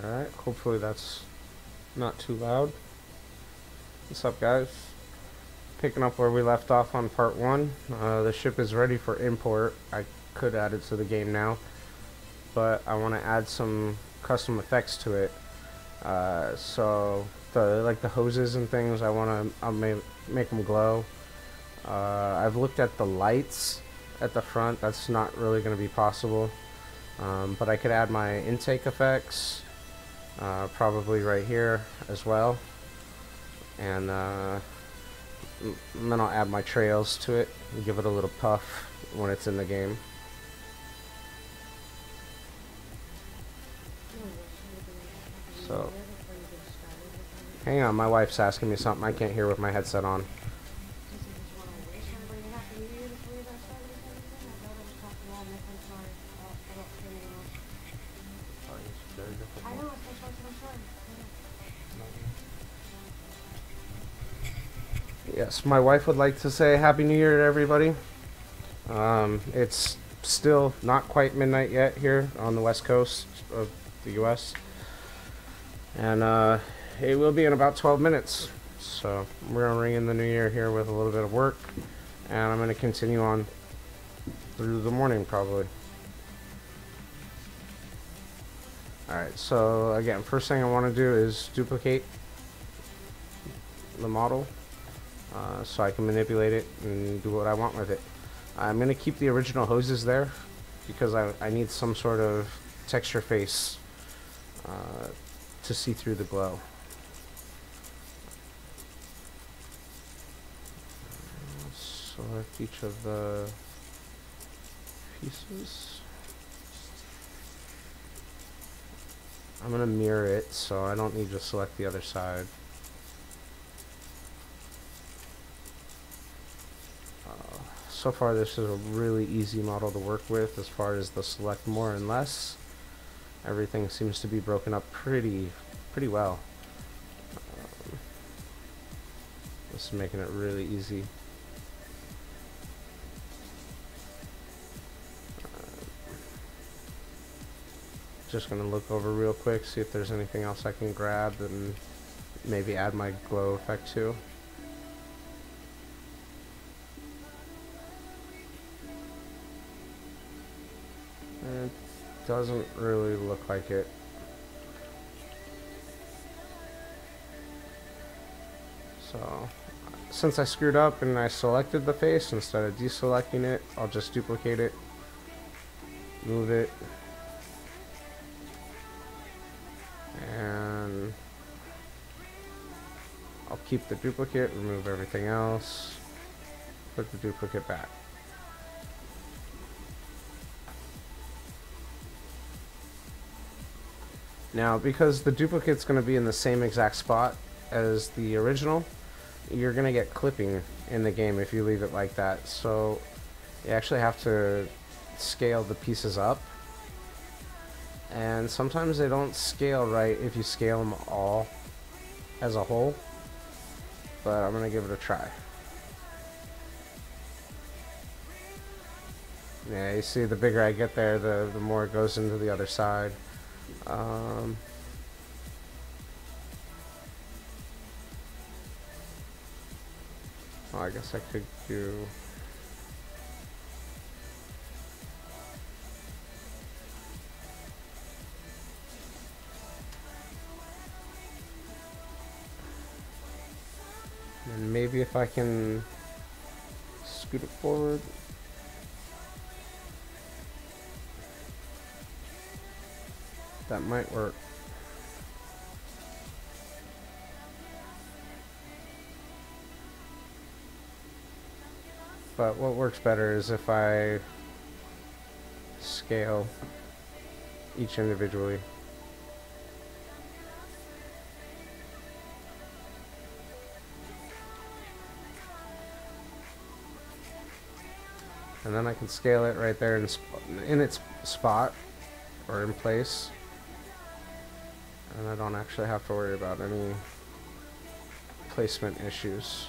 Alright, hopefully that's not too loud. What's up, guys? Picking up where we left off on part 1. The ship is ready for import. I could add it to the game now, but I want to add some custom effects to it. So the hoses and things, I'll make them glow. I've looked at the lights at the front. That's not really going to be possible, but I could add my intake effects, probably right here as well, and then I'll add my trails to it and give it a little puff when it's in the game. So, hang on, my wife's asking me something I can't hear with my headset on. Yes, my wife would like to say Happy New Year to everybody. It's still not quite midnight yet here on the west coast of the US. And it will be in about 12 minutes. So we're going to ring in the new year here with a little bit of work. And I'm going to continue on through the morning probably. Alright, so again, first thing I want to do is duplicate the model so I can manipulate it and do what I want with it. I'm going to keep the original hoses there because I need some sort of texture face to see through the glow. Let's select each of the pieces. I'm going to mirror it, so I don't need to select the other side. So far this is a really easy model to work with as far as the select more and less. Everything seems to be broken up pretty well. This is making it really easy. Just gonna look over real quick, see if there's anything else I can grab and maybe add my glow effect to. It doesn't really look like it. So, since I screwed up and I selected the face instead of deselecting it, I'll just duplicate it, move it, and I'll keep the duplicate, remove everything else, put the duplicate back. Now, because the duplicate's going to be in the same exact spot as the original, you're going to get clipping in the game if you leave it like that. So you actually have to scale the pieces up. And sometimes they don't scale right if you scale them all as a whole. But I'm going to give it a try. Yeah, you see the bigger I get there, the more it goes into the other side. Well, I guess I could do... And maybe if I can scoot it forward. That might work. But what works better is if I scale each individually. And then I can scale it right there in its spot or in place. And I don't actually have to worry about any placement issues.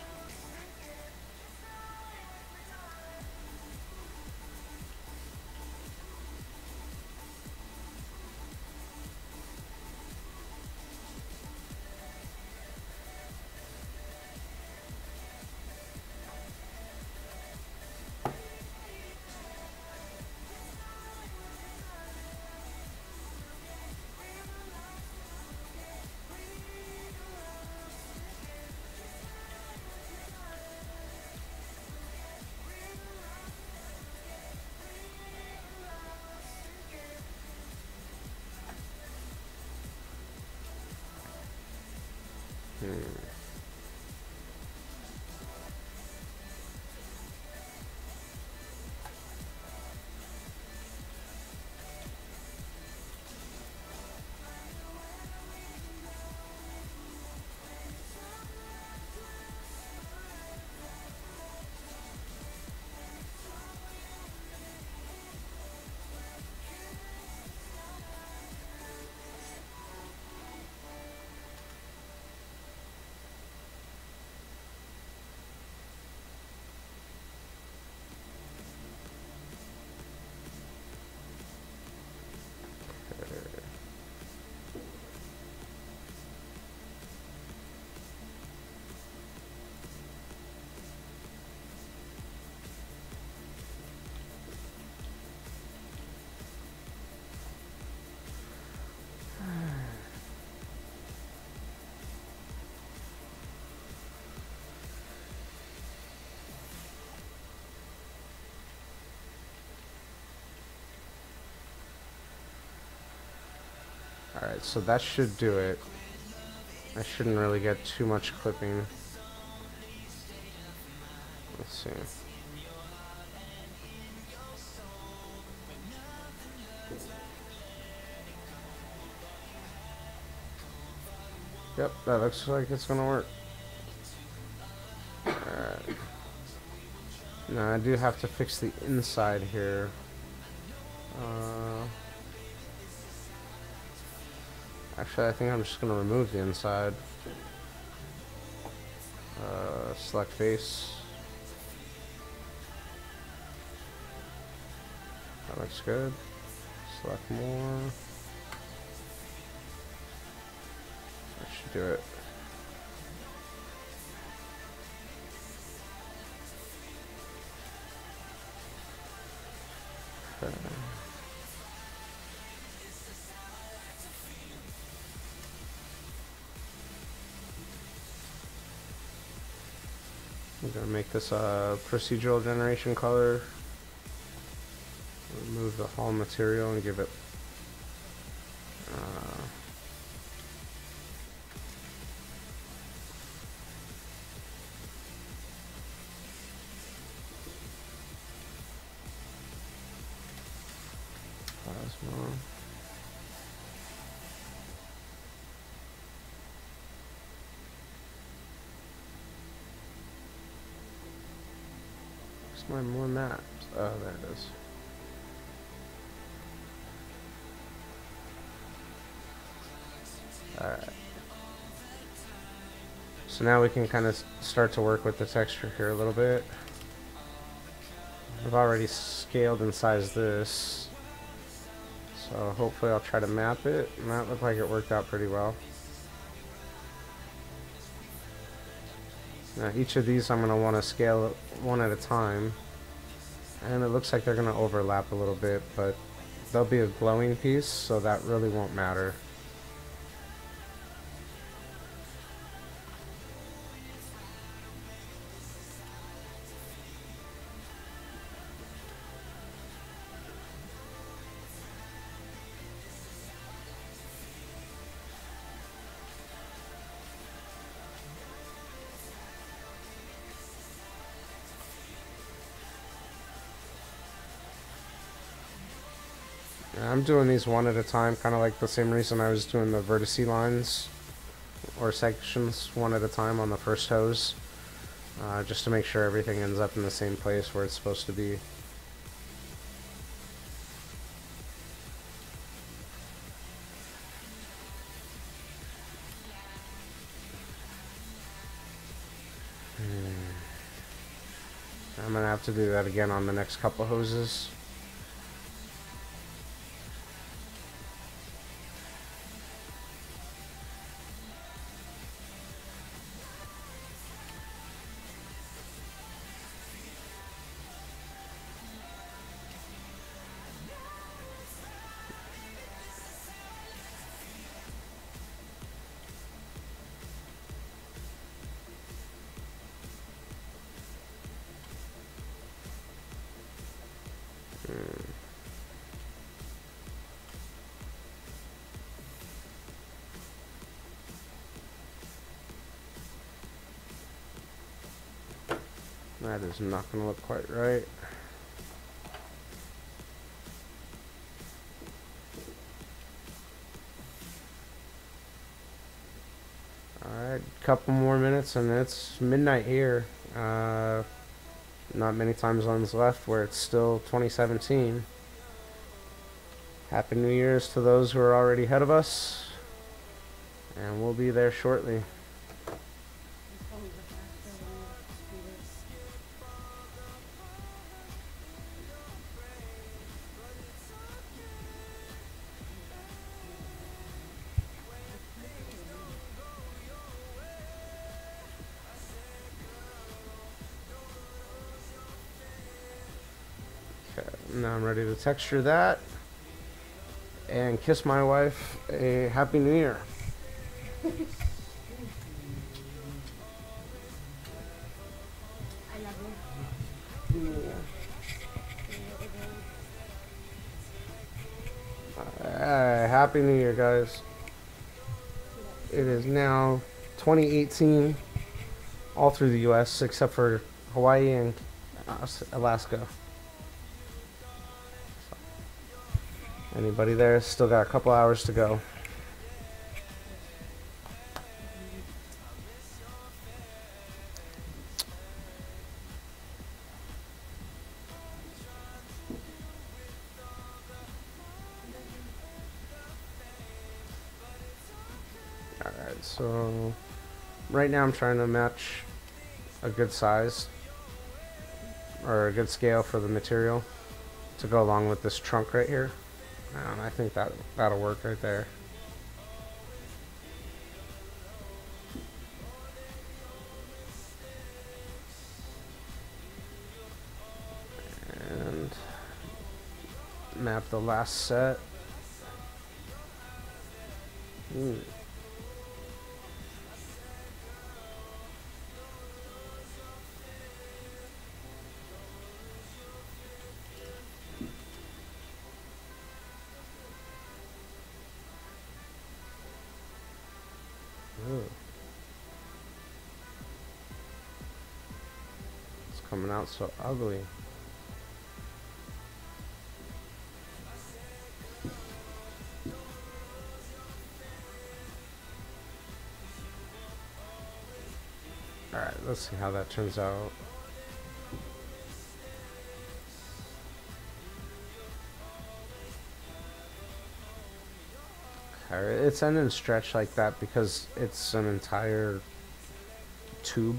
Alright, so that should do it. I shouldn't really get too much clipping. Let's see. Yep, that looks like it's gonna work. Alright. Now I do have to fix the inside here. Actually, I think I'm just gonna remove the inside. Select face. That looks good. Select more. That should do it. Okay. I'm gonna make this a procedural generation color. Remove the hull material and give it plasma. Where's my more maps? Oh, there it is. Alright. So now we can kind of start to work with the texture here a little bit. I've already scaled and sized this. So hopefully I'll try to map it. And that looked like it worked out pretty well. Now each of these I'm going to want to scale one at a time. And it looks like they're going to overlap a little bit, but there'll be a glowing piece, so that really won't matter. I'm doing these one at a time, kind of like the same reason I was doing the vertice lines or sections one at a time on the first hose, just to make sure everything ends up in the same place where it's supposed to be. I'm gonna have to do that again on the next couple hoses. That is not going to look quite right. Alright, couple more minutes and it's midnight here. Not many time zones left where it's still 2017. Happy New Year's to those who are already ahead of us. And we'll be there shortly. Now I'm ready to texture that and kiss my wife a Happy New Year. Happy New Year, guys. it is now 2018, all through the U.S. except for Hawaii and Alaska. Anybody there? Still got a couple hours to go. Alright, so right now I'm trying to match a good size or a good scale for the material to go along with this trunk right here. And I think that'll work right there. And map the last set. Ooh. It's coming out so ugly. Alright, let's see how that turns out. It's ended stretched like that because it's an entire tube.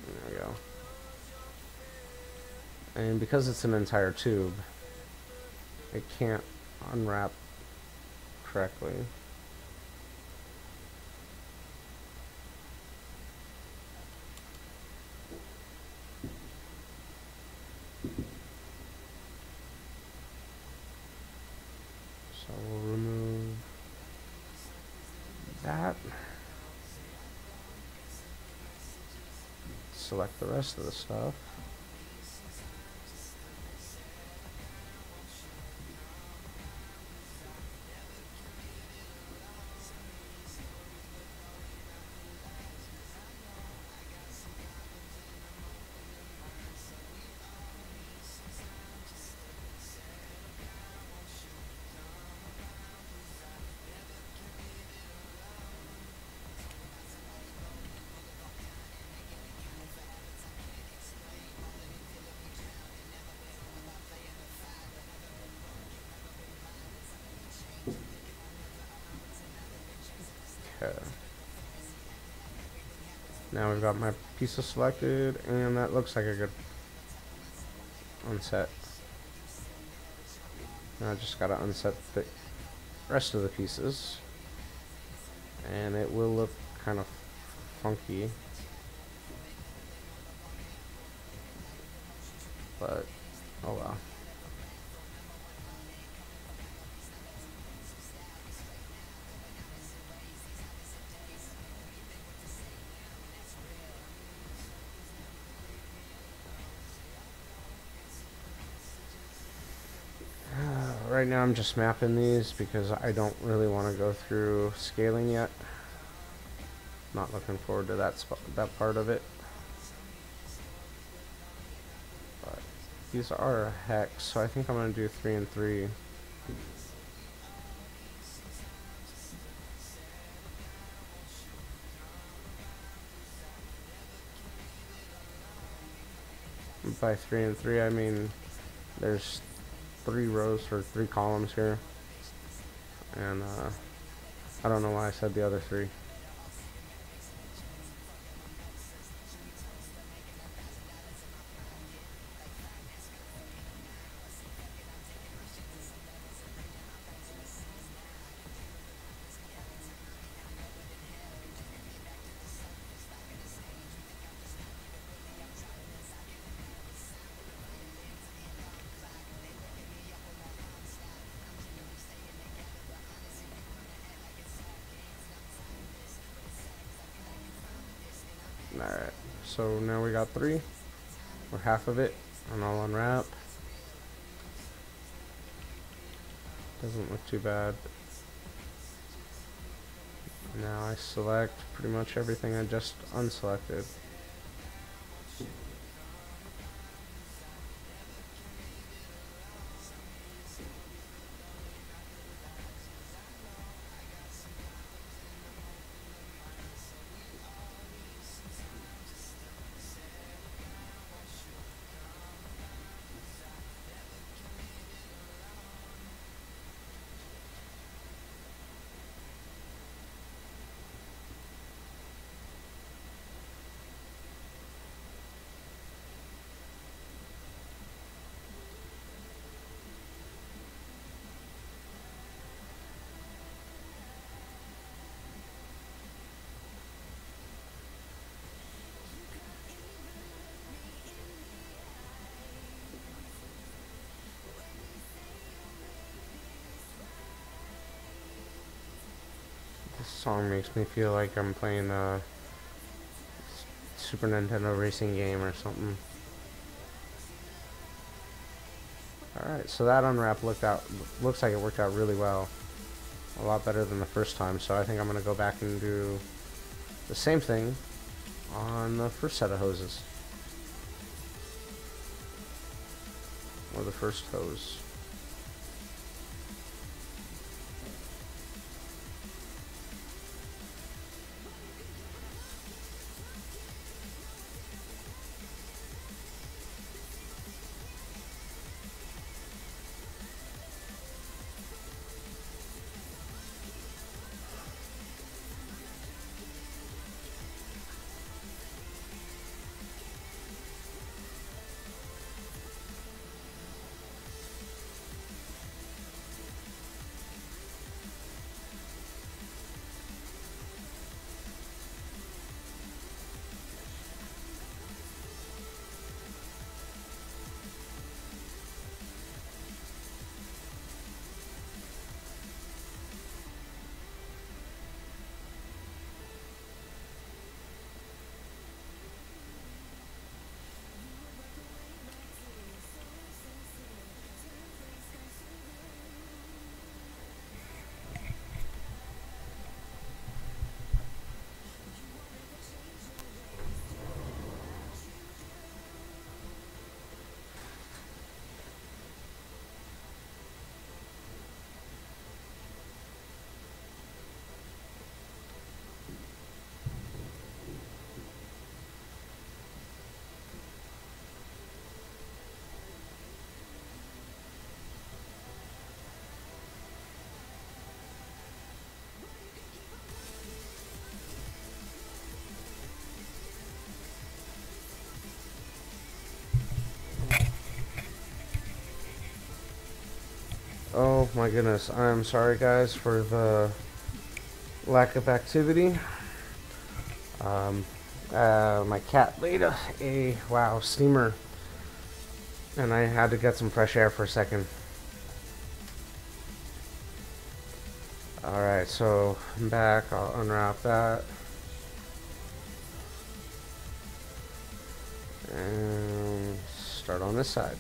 There we go. And because it's an entire tube, it can't unwrap correctly. So we'll remove that. Select the rest of the stuff. Okay. Now we've got my pieces selected, and that looks like a good unset. Now I just gotta unset the rest of the pieces, and it will look kind of funky, but oh well. Right now I'm just mapping these because I don't really want to go through scaling yet. Not looking forward to that part of it. But these are a hex, so I think I'm going to do 3 and 3. By 3 and 3 I mean there's 3 rows or 3 columns here, and I don't know why I said the other 3. Alright, so now we got 3, or half of it, and I'll unwrap. Doesn't look too bad. Now I select pretty much everything I just unselected. This song makes me feel like I'm playing a Super Nintendo racing game or something. Alright, so that unwrap looks like it worked out really well. A lot better than the first time, so I think I'm going to go back and do the same thing on the first set of hoses. Or the first hose. Oh my goodness, I'm sorry guys for the lack of activity. My cat laid a wow steamer, and I had to get some fresh air for a second. Alright, so I'm back. I'll unwrap that. And start on this side.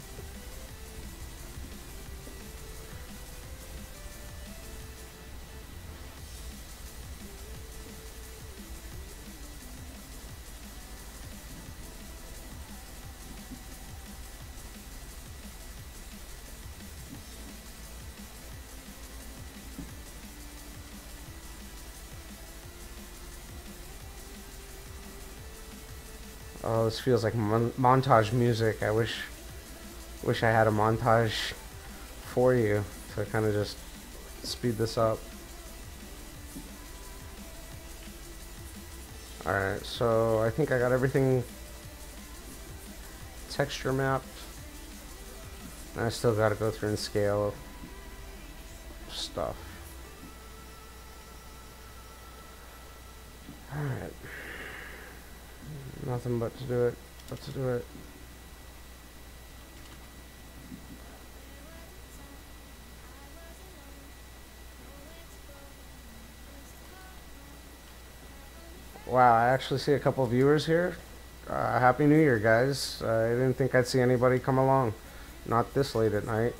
Oh, this feels like montage music. I wish I had a montage for you to kind of just speed this up. Alright, so I think I got everything texture mapped. I still gotta go through and scale stuff. Alright. Nothing but to do it. Wow, I actually see a couple viewers here. Happy New Year, guys. I didn't think I'd see anybody come along. Not this late at night.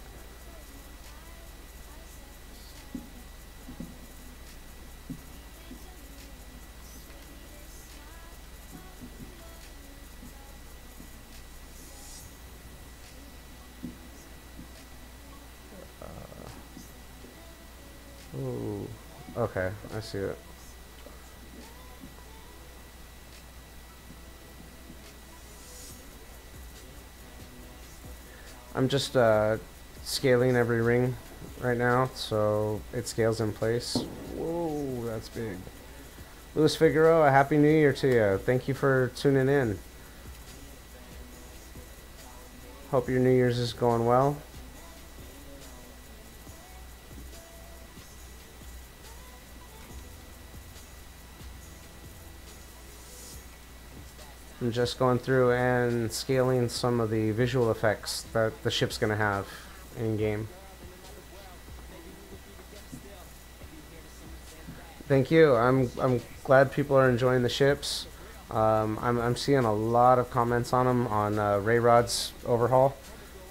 Okay, I see it. I'm just scaling every ring right now, so it scales in place. Whoa, that's big. Luis Figueroa, a happy new year to you. Thank you for tuning in. Hope your New Year's is going well. I'm just going through and scaling some of the visual effects that the ship's going to have in game. Thank you. I'm glad people are enjoying the ships. I'm seeing a lot of comments on them on Ray Rod's overhaul.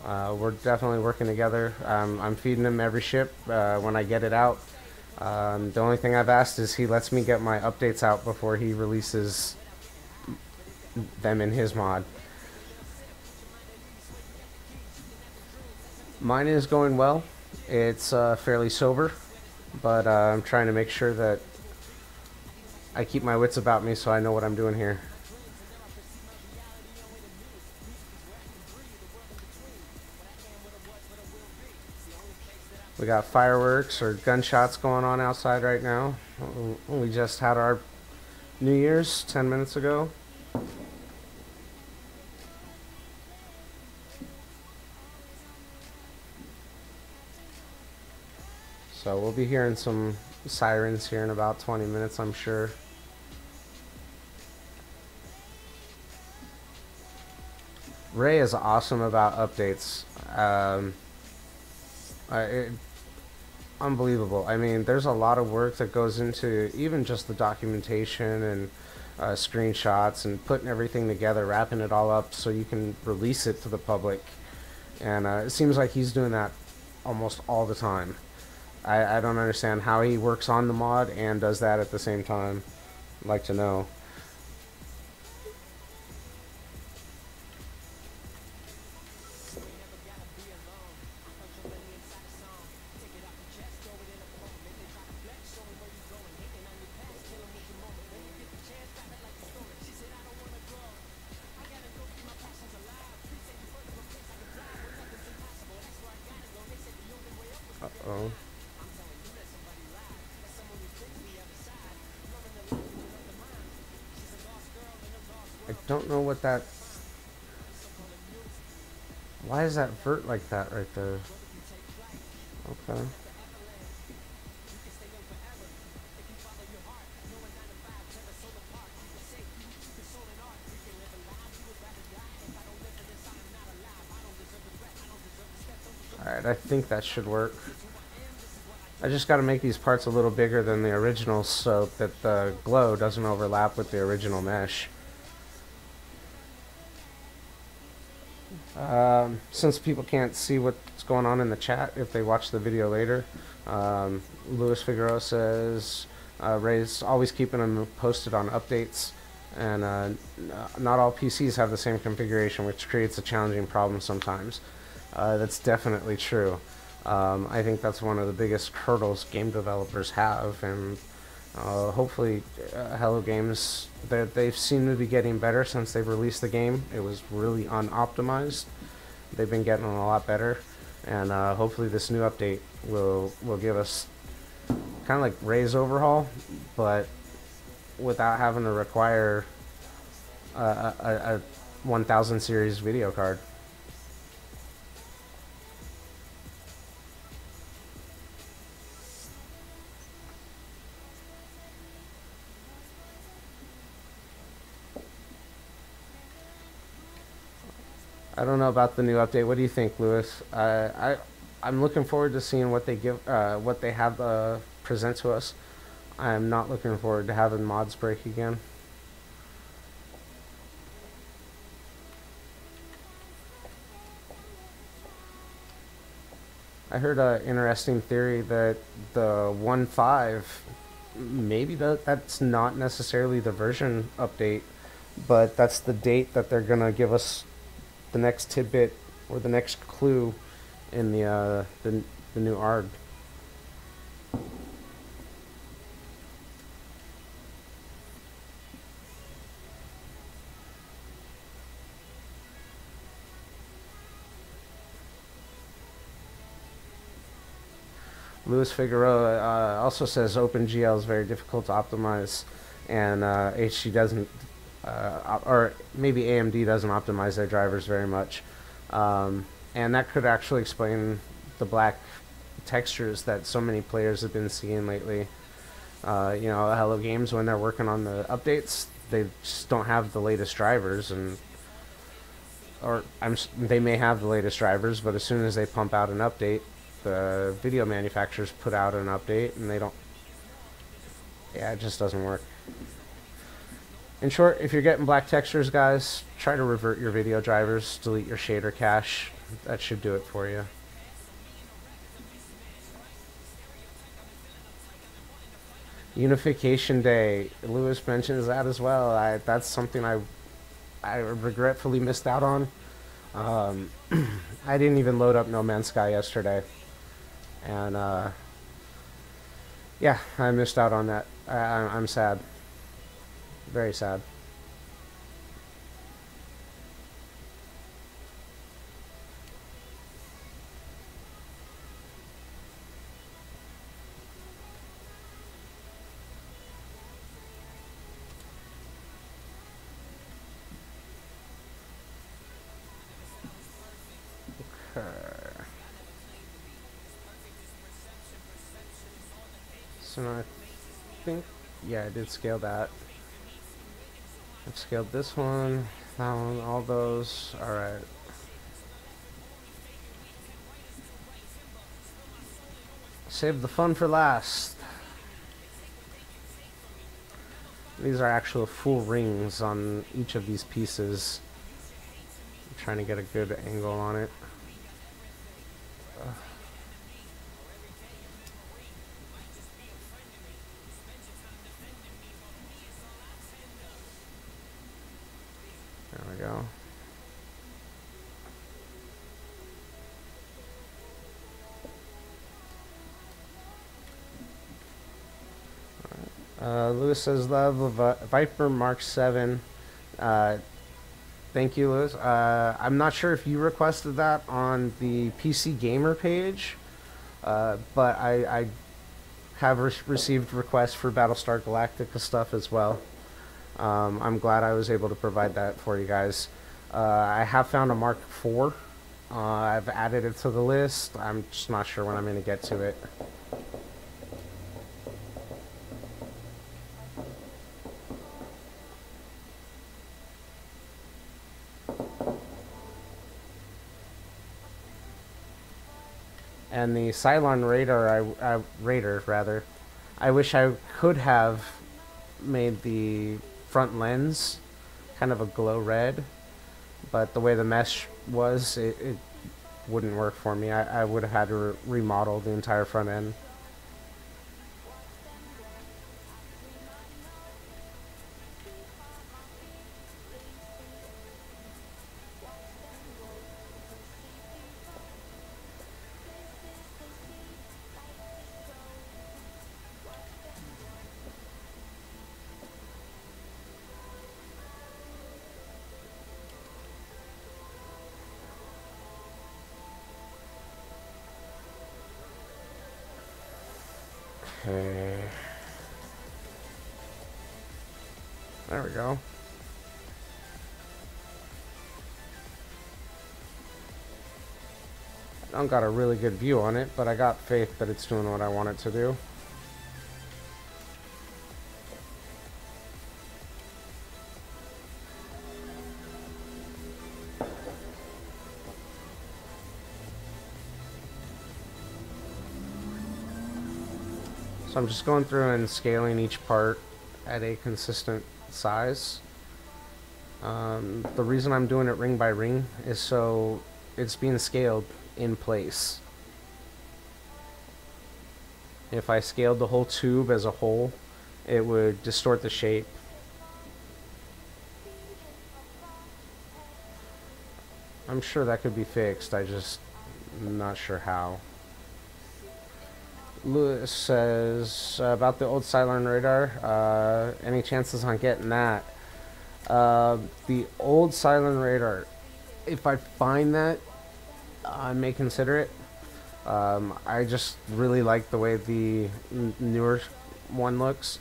We're definitely working together. I'm feeding him every ship when I get it out. The only thing I've asked is he lets me get my updates out before he releases them in his mod. Mine is going well. It's fairly sober, but I'm trying to make sure that I keep my wits about me so I know what I'm doing here. We got fireworks or gunshots going on outside right now. We just had our New Year's 10 minutes ago. So we'll be hearing some sirens here in about 20 minutes, I'm sure. Ray is awesome about updates. Unbelievable. I mean, there's a lot of work that goes into even just the documentation and screenshots and putting everything together, wrapping it all up so you can release it to the public. And it seems like he's doing that almost all the time. I don't understand how he works on the mod and does that at the same time. I'd like to know. Uh-oh. I don't know what that... Why is that vert like that right there? Okay. Alright, I think that should work. I just got to make these parts a little bigger than the original so that the glow doesn't overlap with the original mesh. Since people can't see what's going on in the chat if they watch the video later, Luis Figueroa says Ray's always keeping them posted on updates, and not all PCs have the same configuration, which creates a challenging problem sometimes. That's definitely true. I think that's one of the biggest hurdles game developers have, and hopefully Hello Games, they've seemed to be getting better since they've released the game. It was really unoptimized. They've been getting a lot better, and hopefully this new update will give us kind of like Ray's overhaul, but without having to require a 1000 series video card. I don't know about the new update. What do you think, Lewis? I'm looking forward to seeing what they what they have present to us. I'm not looking forward to having mods break again. I heard an interesting theory that the 1.5, maybe that's not necessarily the version update, but that's the date that they're gonna give us the next tidbit or the next clue in the new ARG. Luis Figueroa also says OpenGL is very difficult to optimize, and HD doesn't, or maybe AMD doesn't optimize their drivers very much. And that could actually explain the black textures that so many players have been seeing lately. You know, Hello Games, when they're working on the updates, they just don't have the latest drivers, and they may have the latest drivers, but as soon as they pump out an update, the video manufacturers put out an update, and they don't. Yeah, it just doesn't work. In short, if you're getting black textures, guys, try to revert your video drivers, delete your shader cache. That should do it for you. Unification Day. Lewis mentions that as well. That's something I regretfully missed out on. I didn't even load up No Man's Sky yesterday. And, yeah, I missed out on that. I'm sad. Very sad. Okay. So now I think, yeah, I did scale that. I've scaled this one, that one, all those. Alright. Save the fun for last. These are actual full rings on each of these pieces. I'm trying to get a good angle on it. There we go. Lewis says, love of Viper Mark 7. Thank you, Lewis. I'm not sure if you requested that on the PC Gamer page, but I have received requests for Battlestar Galactica stuff as well. I'm glad I was able to provide that for you guys. I have found a Mark IV. I've added it to the list. I'm just not sure when I'm going to get to it. And the Cylon radar, I wish I could have made the front lens kind of a glow red, but the way the mesh was, it wouldn't work for me. I would have had to remodel the entire front end. Okay. There we go. I don't got a really good view on it, but I got faith that it's doing what I want it to do. So I'm just going through and scaling each part at a consistent size. The reason I'm doing it ring by ring is so it's being scaled in place. If I scaled the whole tube as a whole, it would distort the shape. I'm sure that could be fixed, I'm not sure how. Lewis says about the old Cylon radar, any chances on getting that? The old Cylon radar, if I find that, I may consider it. I just really like the way the newer one looks,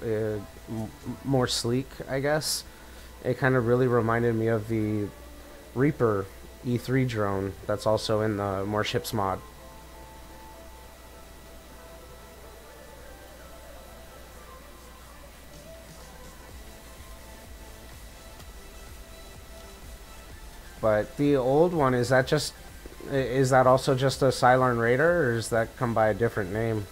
more sleek, I guess. It kind of really reminded me of the Reaper E3 drone that's also in the More Ships mod. But the old one, is that also just a Cylon Raider, or does that come by a different name?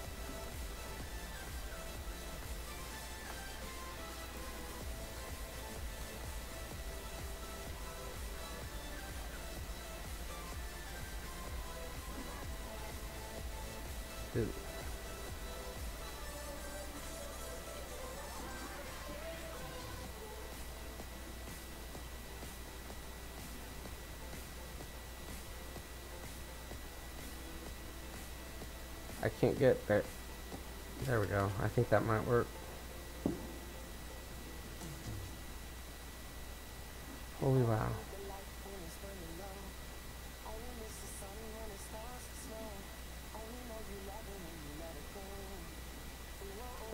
I can't get there. There we go. I think that might work. Holy wow.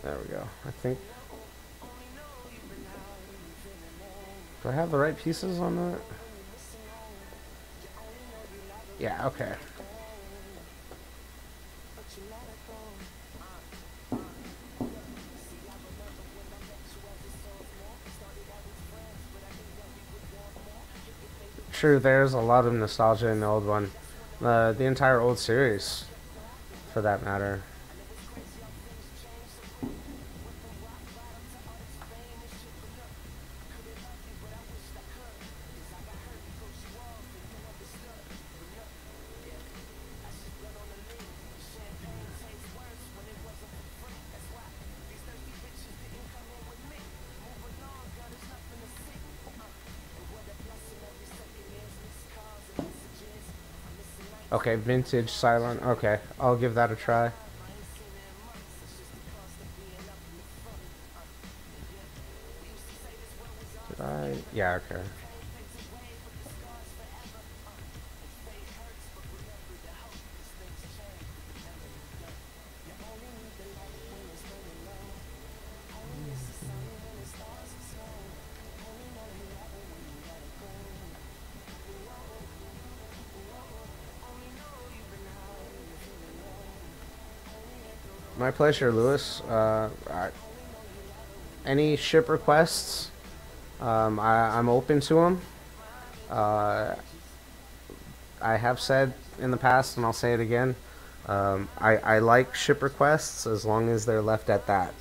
There we go. I think. Do I have the right pieces on that? Yeah, okay. True, there's a lot of nostalgia in the old one. The entire old series, for that matter. Okay, vintage Cylon. Okay, I'll give that a try. Did I? Yeah, okay. My pleasure, Lewis. Any ship requests, I'm open to them. Uh, I have said in the past, and I'll say it again. I like ship requests as long as they're left at that.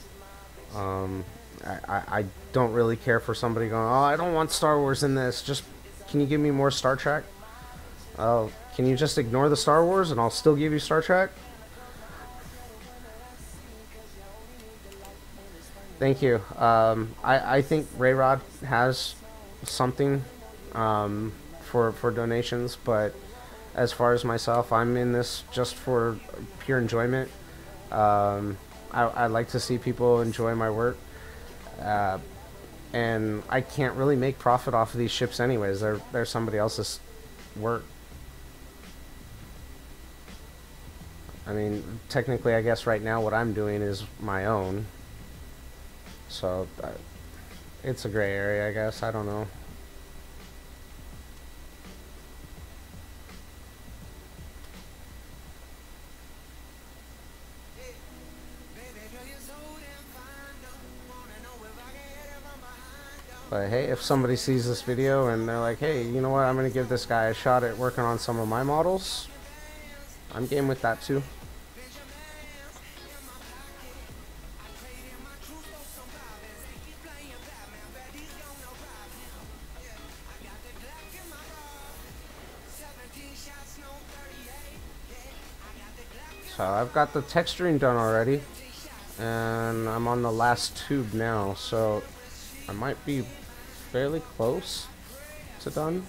Um, I don't really care for somebody going, oh, I don't want Star Wars in this. Just, can you give me more Star Trek? Oh, can you just ignore the Star Wars and I'll still give you Star Trek? Thank you. I think Rayrod has something for donations, but as far as myself, I'm in this just for pure enjoyment. I like to see people enjoy my work, uh, and I can't really make profit off of these ships anyways. They're somebody else's work. I mean, technically, I guess right now what I'm doing is my own. So, it's a gray area, I guess. I don't know. But hey, if somebody sees this video and they're like, hey, you know what, I'm going to give this guy a shot at working on some of my models, I'm game with that too. So I've got the texturing done already, and I'm on the last tube now, so I might be fairly close to done.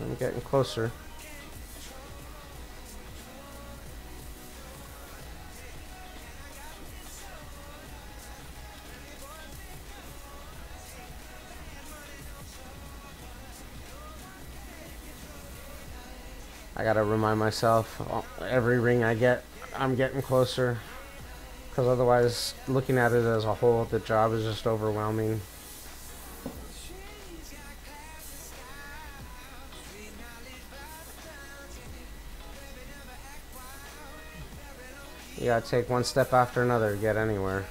I'm getting closer. I gotta remind myself every ring I get, I'm getting closer. Because otherwise, looking at it as a whole, the job is just overwhelming. You gotta take one step after another to get anywhere.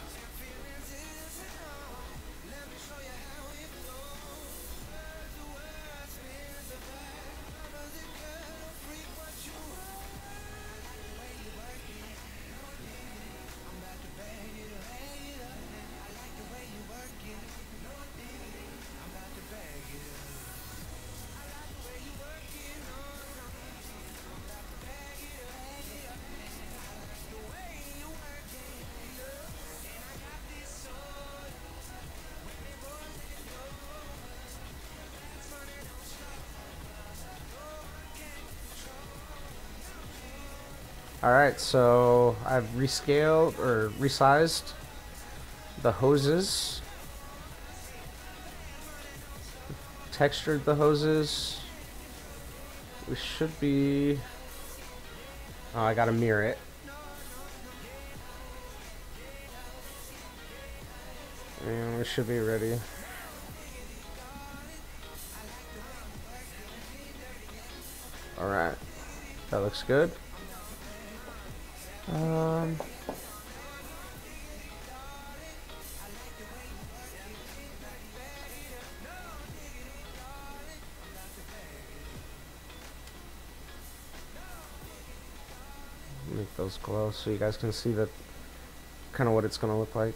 Alright, so I've rescaled or resized the hoses, textured the hoses. We should be... Oh, I gotta mirror it. And we should be ready. Alright, that looks good. Make those glow so you guys can see that kind of what it's gonna look like.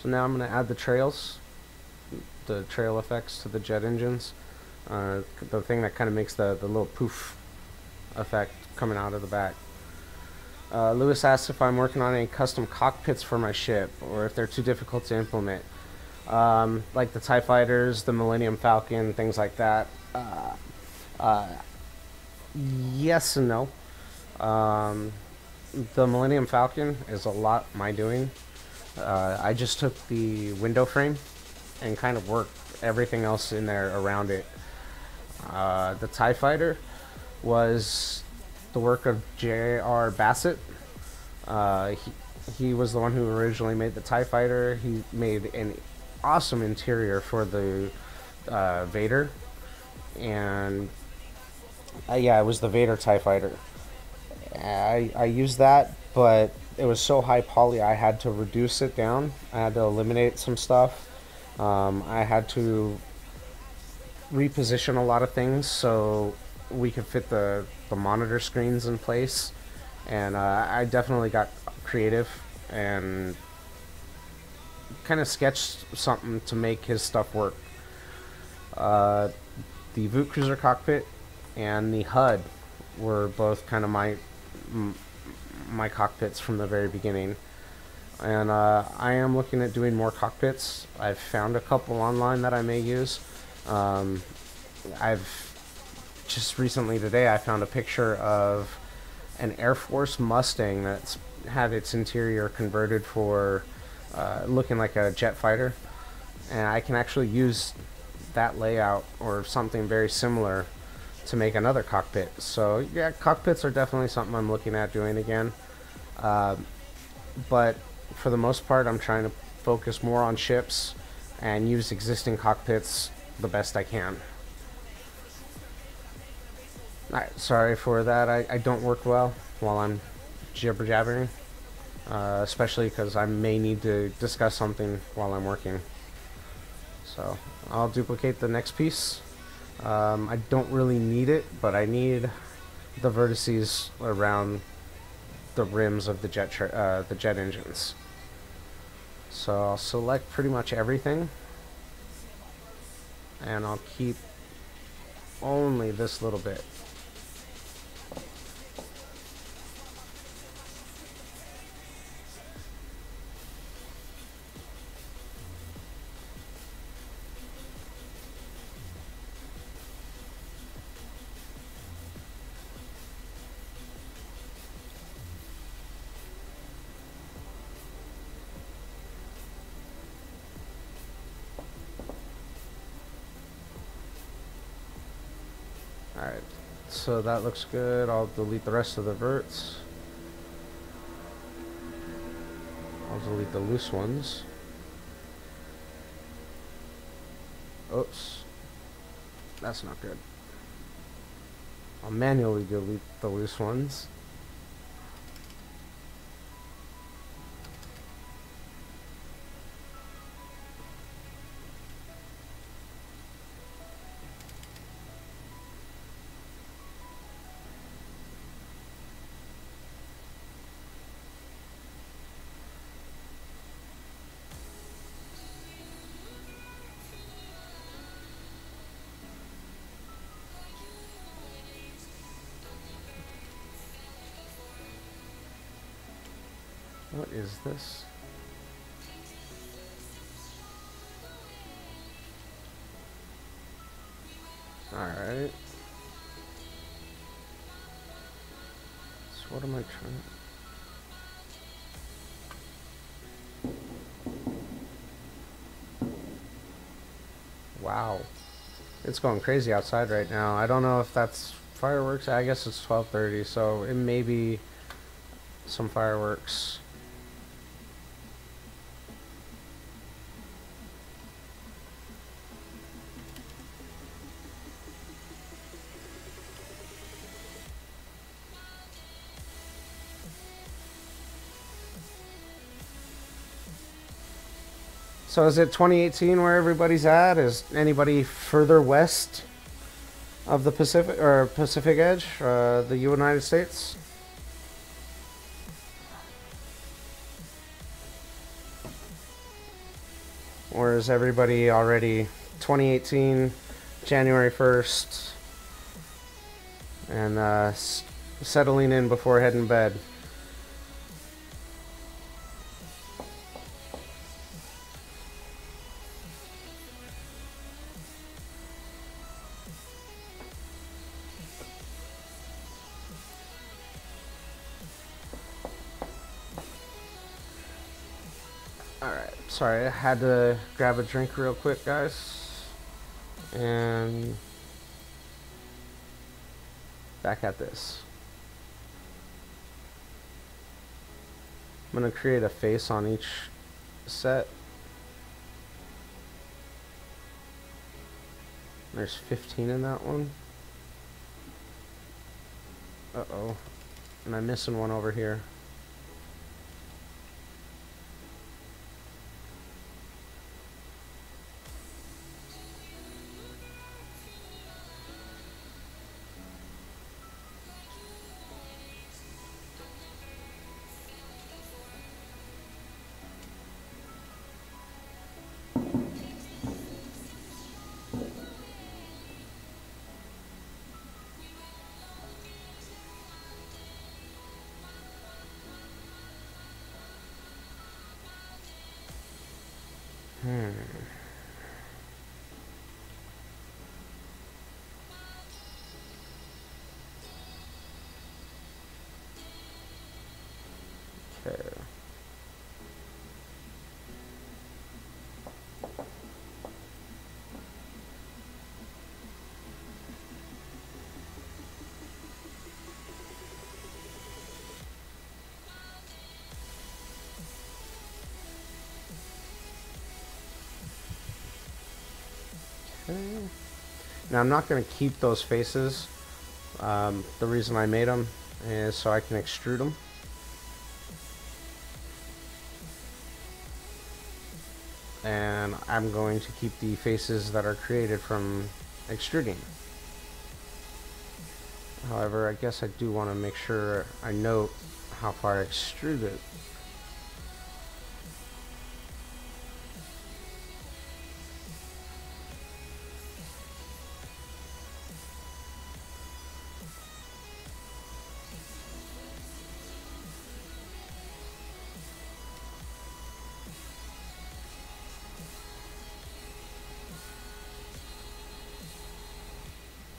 So now I'm gonna add the trails, the trail effects to the jet engines. The thing that kind of makes the little poof effect coming out of the back. Lewis asked if I'm working on any custom cockpits for my ship, or if they're too difficult to implement. Like the TIE Fighters, the Millennium Falcon, things like that. Yes and no. The Millennium Falcon is a lot my doing. I just took the window frame and kind of worked everything else in there around it. The TIE Fighter was the work of J.R. Bassett. He was the one who originally made the TIE Fighter. He made an awesome interior for the Vader, and yeah, it was the Vader TIE Fighter. I used that, but it was so high poly I had to reduce it down. I had to eliminate some stuff. I had to reposition a lot of things so we could fit the monitor screens in place, and I definitely got creative and kind of sketched something to make his stuff work. The Voot Cruiser cockpit and the HUD were both kind of my cockpits from the very beginning, and I am looking at doing more cockpits. I've found a couple online that I may use. I've just recently today I found a picture of an Air Force Mustang that's had its interior converted for looking like a jet fighter, and I can actually use that layout or something very similar to make another cockpit. So yeah, cockpits are definitely something I'm looking at doing again, but for the most part I'm trying to focus more on ships and use existing cockpits the best I can. Sorry for that. I don't work well while I'm jibber jabbering, especially because I may need to discuss something while I'm working. So I'll duplicate the next piece. I don't really need it, but I need the vertices around the rims of the jet engines. So I'll select pretty much everything, and I'll keep only this little bit. Alright, so that looks good. I'll delete the rest of the verts. I'll delete the loose ones. Oops. That's not good. I'll manually delete the loose ones. What is this? Alright. So what am I trying to... Wow. It's going crazy outside right now. I don't know if that's fireworks. I guess it's 12:30, so it may be some fireworks. So is it 2018 where everybody's at? Is anybody further west of the Pacific or Pacific Edge, the United States? Or is everybody already 2018, January 1st, and settling in before heading to bed? Alright, sorry, I had to grab a drink real quick, guys. And back at this. I'm going to create a face on each set. There's 15 in that one. Uh-oh. And I'm missing one over here. Okay. Now I'm not going to keep those faces. The reason I made them is so I can extrude them. And I'm going to keep the faces that are created from extruding. However, I guess I do want to make sure I note how far I extrude it.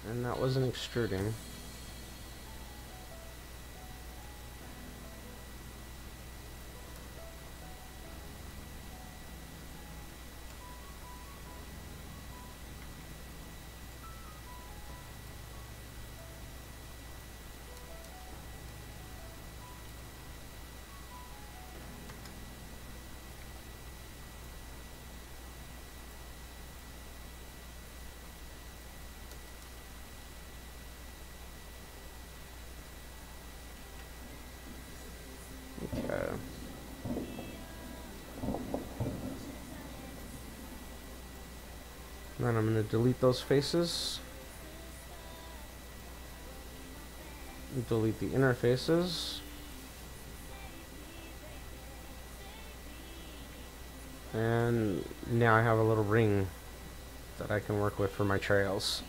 And that wasn't extruding. Then I'm going to delete those faces. Delete the inner faces. And now I have a little ring that I can work with for my trails.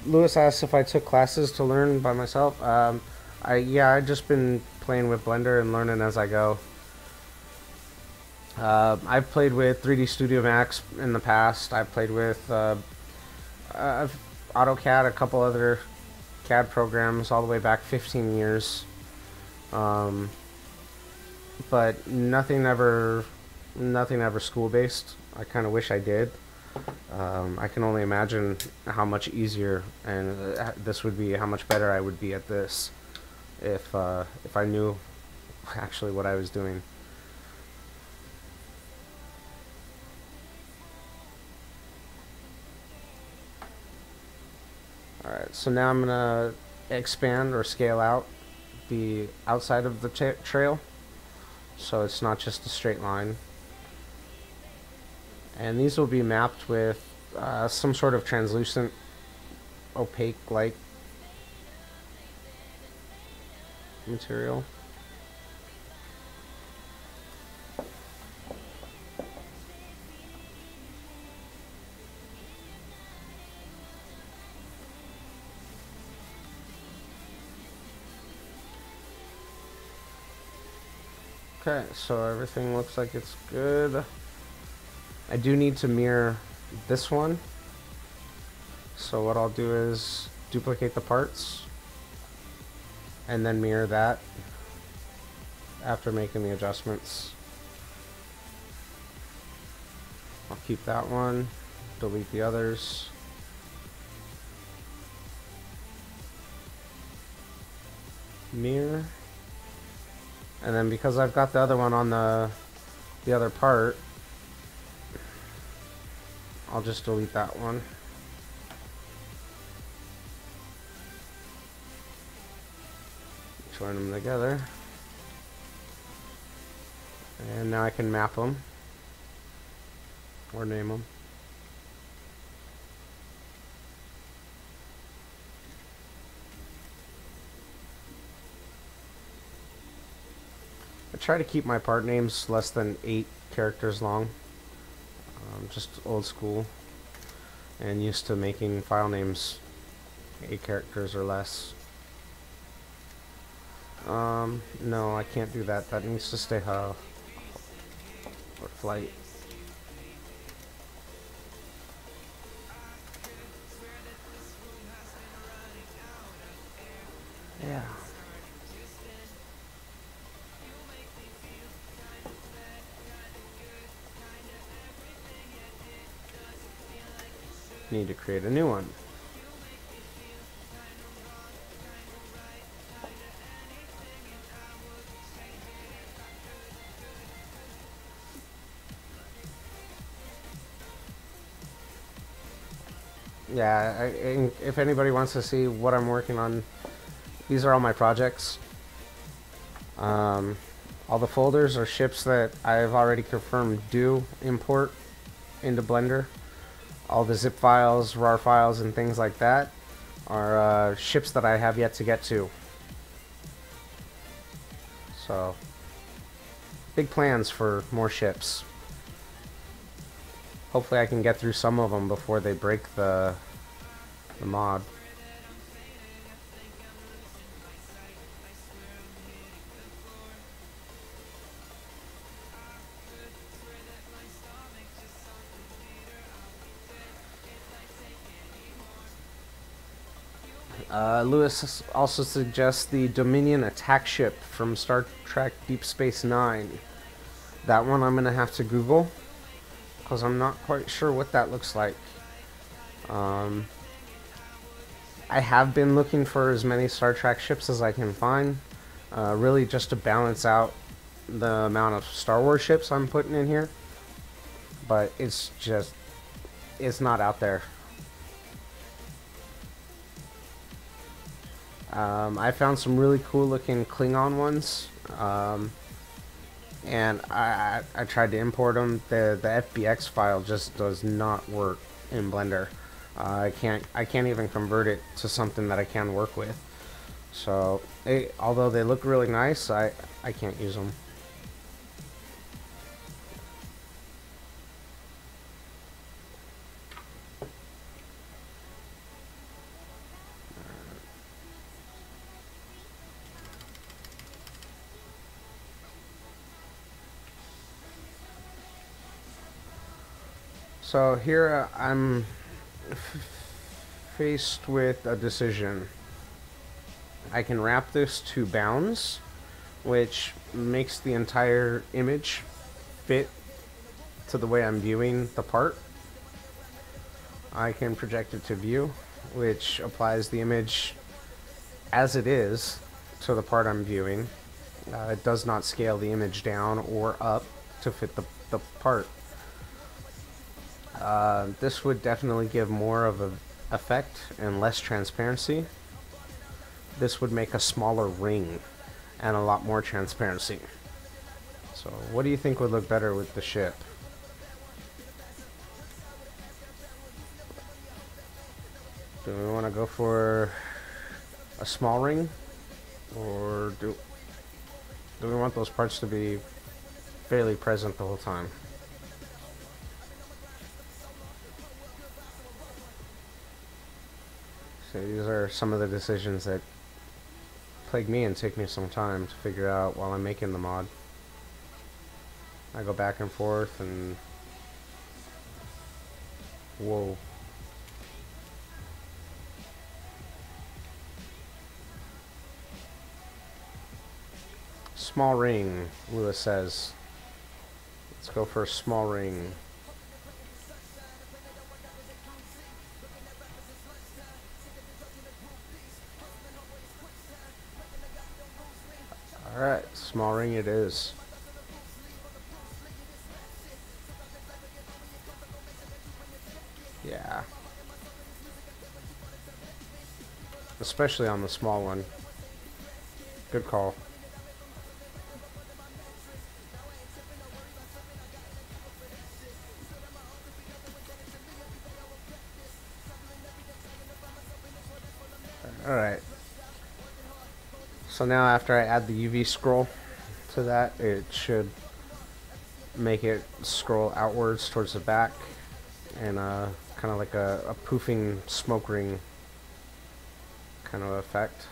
Lewis asked if I took classes to learn by myself. I just been playing with Blender and learning as I go. I've played with 3D Studio Max in the past. I've played with AutoCAD, a couple other CAD programs all the way back 15 years. But nothing ever school-based. I kind of wish I did. I can only imagine how much easier and this would be, how much better I would be at this if I knew actually what I was doing. Alright, so now I'm gonna expand or scale out the outside of the trail so it's not just a straight line. And these will be mapped with some sort of translucent, opaque light material. Okay, so everything looks like it's good. I do need to mirror this one. So what I'll do is duplicate the parts and then mirror that after making the adjustments. I'll keep that one, delete the others. Mirror. And then because I've got the other one on the other part, I'll just delete that one. Join them together. And now I can map them or name them. I try to keep my part names less than 8 characters long. Just old school and used to making file names 8 characters or less. No, I can't do that. That needs to stay or flight. Yeah. Need to create a new one. Yeah, if anybody wants to see what I'm working on, these are all my projects. All the folders are ships that I've already confirmed do import into Blender. All the zip files, RAR files, and things like that are ships that I have yet to get to. So, big plans for more ships. Hopefully I can get through some of them before they break the mod. Lewis also suggests the Dominion attack ship from Star Trek Deep Space Nine. That one I'm going to have to Google, because I'm not quite sure what that looks like. I have been looking for as many Star Trek ships as I can find, really just to balance out the amount of Star Wars ships I'm putting in here. But it's not out there. I found some really cool looking Klingon ones, and I tried to import them. The FBX file just does not work in Blender. I can't even convert it to something that I can work with. So although they look really nice, I can't use them. So here I'm faced with a decision. I can wrap this to bounds, which makes the entire image fit to the way I'm viewing the part. I can project it to view, which applies the image as it is to the part I'm viewing. It does not scale the image down or up to fit the part. This would definitely give more of an effect and less transparency. This would make a smaller ring and a lot more transparency. So what do you think would look better with the ship? Do we want to go for a small ring, or do we want those parts to be fairly present the whole time? So these are some of the decisions that plague me and take me some time to figure out while I'm making the mod. I go back and forth and... Whoa. Small ring, Lewis says. Let's go for a small ring. Alright, small ring it is. Yeah. Especially on the small one. Good call. Alright. So now after I add the UV scroll to that, it should make it scroll outwards towards the back, and kind of like a poofing smoke ring kind of effect.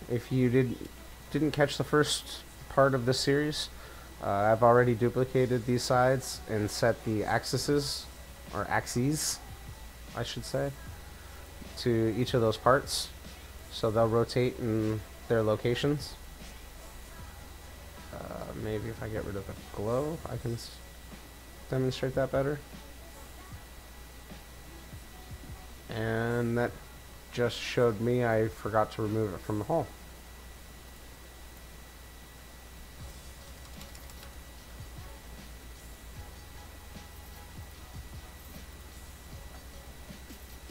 If you didn't catch the first part of this series, I've already duplicated these sides and set the axes, I should say, to each of those parts, so they'll rotate in their locations. Maybe if I get rid of the glow, I can demonstrate that better. And that just showed me I forgot to remove it from the hull.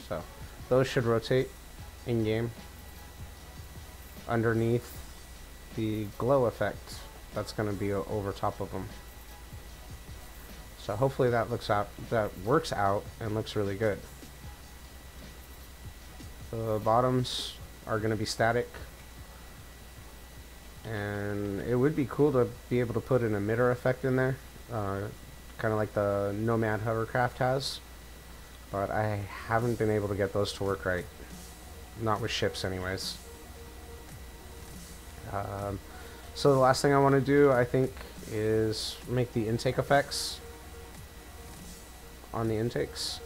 So those should rotate in game underneath the glow effect that's going to be over top of them. So hopefully that works out and looks really good. The bottoms are going to be static, and it would be cool to be able to put an emitter effect in there, kind of like the Nomad hovercraft has, but I haven't been able to get those to work right. Not with ships anyways. So the last thing I want to do, I think, is make the intake effects on the intakes.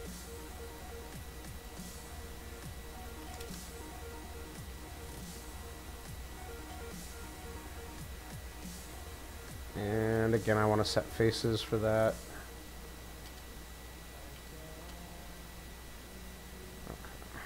And again, I want to set faces for that. Okay.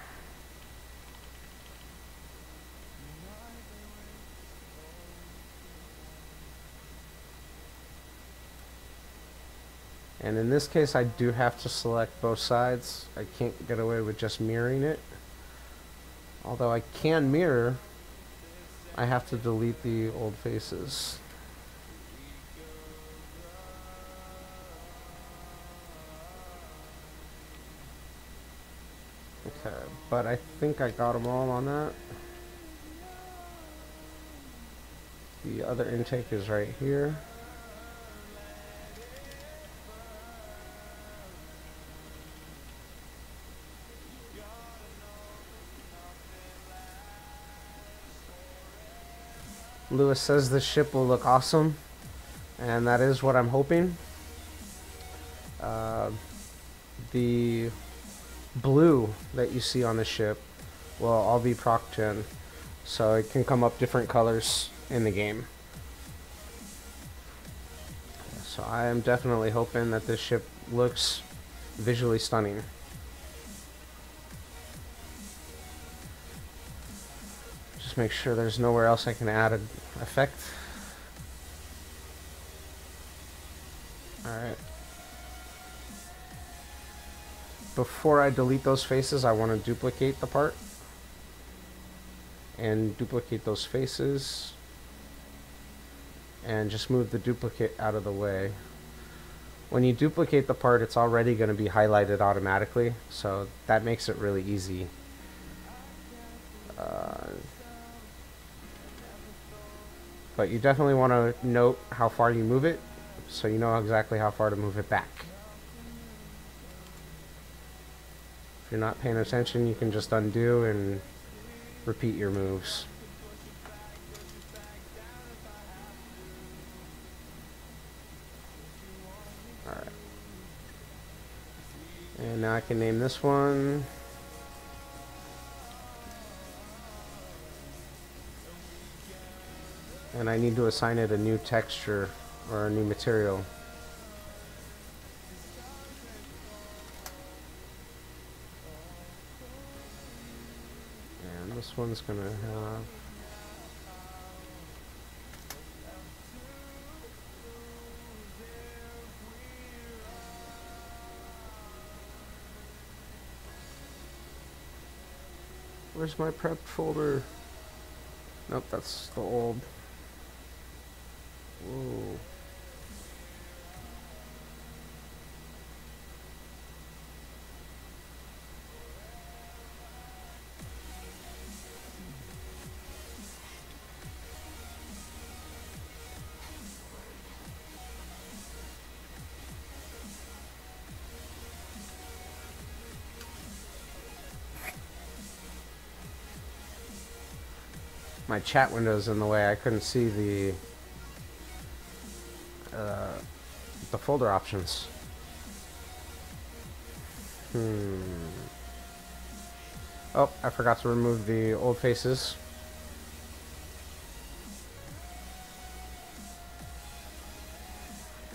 And in this case, I do have to select both sides. I can't get away with just mirroring it. Although I can mirror, I have to delete the old faces. Okay, but I think I got them all on that. The other intake is right here. Lewis says the ship will look awesome, and that is what I'm hoping. The blue that you see on the ship will all be proc gen, so it can come up different colors in the game. So I am definitely hoping that this ship looks visually stunning. Just make sure there's nowhere else I can add an effect. Alright. Before I delete those faces, I want to duplicate the part. And duplicate those faces. And just move the duplicate out of the way. When you duplicate the part, it's already going to be highlighted automatically, so that makes it really easy. But you definitely want to note how far you move it, so you know exactly how far to move it back. If you're not paying attention, you can just undo and repeat your moves. Alright. And now I can name this one. And I need to assign it a new texture or a new material. And this one's gonna have where's my prepped folder? Nope, that's the old. Whoa. My chat window's in the way. I couldn't see the folder options. Oh, I forgot to remove the old faces.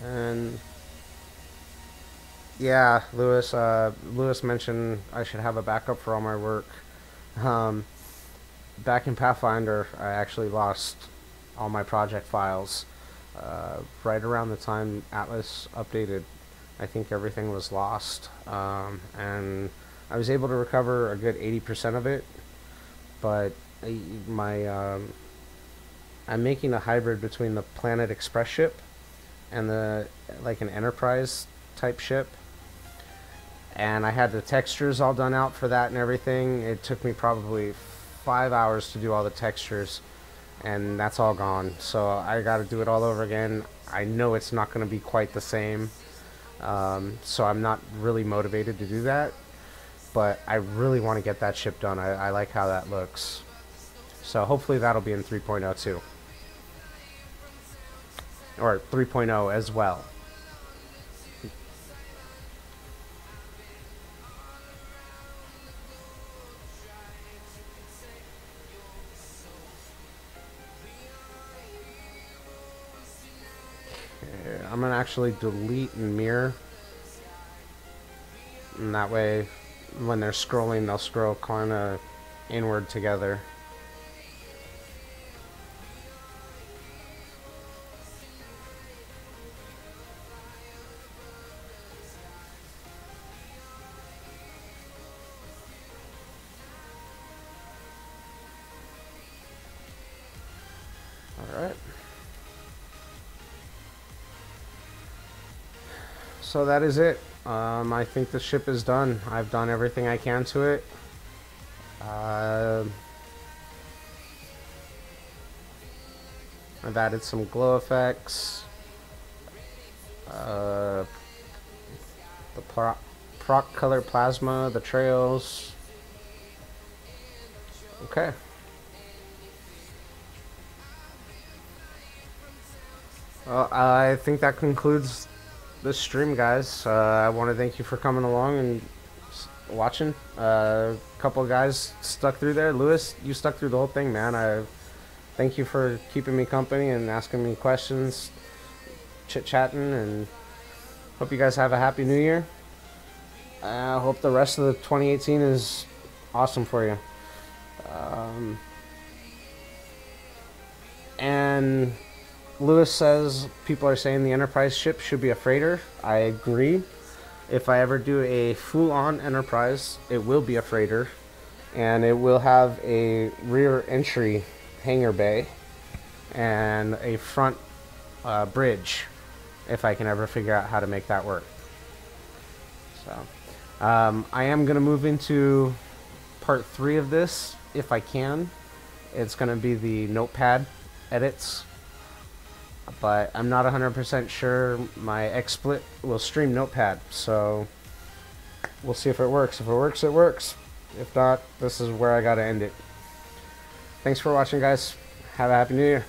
And yeah, Lewis mentioned I should have a backup for all my work. Back in Pathfinder, I actually lost all my project files. Right around the time Atlas updated, I think everything was lost. And I was able to recover a good 80% of it, but I'm making a hybrid between the Planet Express ship and like an Enterprise type ship. And I had the textures all done out for that and everything. It took me probably 5 hours to do all the textures, and that's all gone. So I got to do it all over again. I know it's not going to be quite the same, so I'm not really motivated to do that, but I really want to get that ship done. I like how that looks. So hopefully that'll be in 3.0 too, or 3.0 as well. I'm gonna actually delete and mirror, and that way when they're scrolling, they'll scroll kind of inward together. so that is it. I think the ship is done. I've done everything I can to it. I've added some glow effects. The proc color plasma, the trails. Okay. Well, I think that concludes this stream, guys. I want to thank you for coming along and watching. A couple guys stuck through there. Lewis, you stuck through the whole thing, man. I thank you for keeping me company and asking me questions, chit-chatting, and hope you guys have a happy new year. I hope the rest of the 2018 is awesome for you. And Lewis says people are saying the Enterprise ship should be a freighter. I agree. If I ever do a full-on Enterprise, it will be a freighter, and it will have a rear entry hangar bay and a front bridge, if I can ever figure out how to make that work. So I am going to move into part 3 of this if I can. It's going to be the notepad edits, but I'm not 100% sure my XSplit will stream notepad, so we'll see if it works. If it works, it works. If not, this is where I gotta end it. Thanks for watching, guys. Have a happy new year.